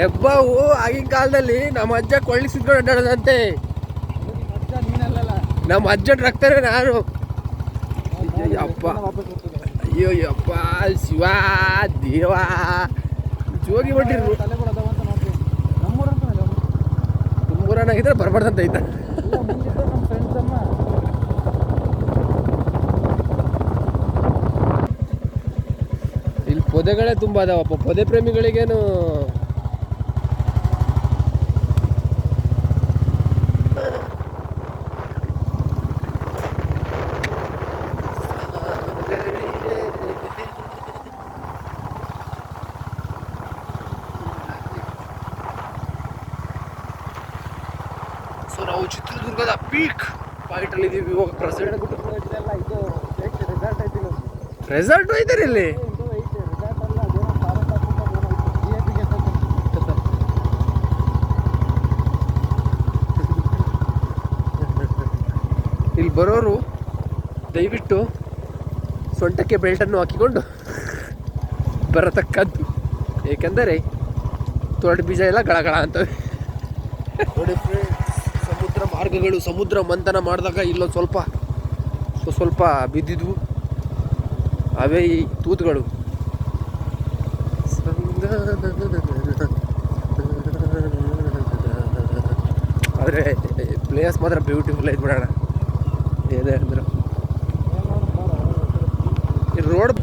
ಹೆಬ್ಬಾವು ಆಗಿನ ಕಾಲದಲ್ಲಿ ನಮ್ಮ ಅಜ್ಜ ಕೊಳ್ಳಿಸಿದ್ರು ಅಡ್ಡಾಡದಂತೆ. ನಮ್ಮ ಅಜ್ಜನ ರಕ್ತನೇ ನಾನು. ಅಯ್ಯಪ್ಪ ಅಯ್ಯೋ ಯಪ್ಪ ಶಿವ ದೇವ ಜೋಗಿ ಬಿಟ್ಟಿರು. ನಮ್ಮೂರನ್ನಾಗಿದ್ರೆ ಬರ್ಬಾರ್ದಂತ ಐತ. ಇಲ್ಲಿ ಪೊದೆಗಳೇ ತುಂಬ ಅದಾವಪ್ಪ. ಪೊದೆ ಪ್ರೇಮಿಗಳಿಗೇನು ನಾವು ಚಿತ್ರದುರ್ಗದ ಪೀಕ್ ಪಾಯಿಂಟ್ ಅಲ್ಲಿ ಇದೀವಿ. ಇವಾಗ ಪ್ರೆಸಿಡೆಂಟ್ ರೆಸಾರ್ಟ್ ಐತಾರೆ ಇಲ್ಲಿ. ಇಲ್ಲಿ ಬರೋರು ದಯವಿಟ್ಟು ಸೊಂಟಕ್ಕೆ ಬೆಲ್ಟನ್ನು ಹಾಕಿಕೊಂಡು ಬರತಕ್ಕದ್ದು, ಏಕೆಂದರೆ ತೊಡೆ ಬೀಜ ಎಲ್ಲ ಗಳಗಳ ಅಂತವೆ. ನೋಡಿ ಸಮುದ್ರ ಮಾರ್ಗಗಳು, ಸಮುದ್ರ ಮಂಥನ ಮಾಡಿದಾಗ ಇಲ್ಲೊಂದು ಸ್ವಲ್ಪ ಬಿದ್ದಿದ್ವು. ಅವೇ ಈ ತೂತುಗಳು. ಆದರೆ ಪ್ಲೇಸ್ ಮಾತ್ರ ಬ್ಯೂಟಿಫುಲ್ ಐತೆ ಬಿಡೋಣ. ಏನೇ ಅಂದ್ರು ಈ ರೋಡ್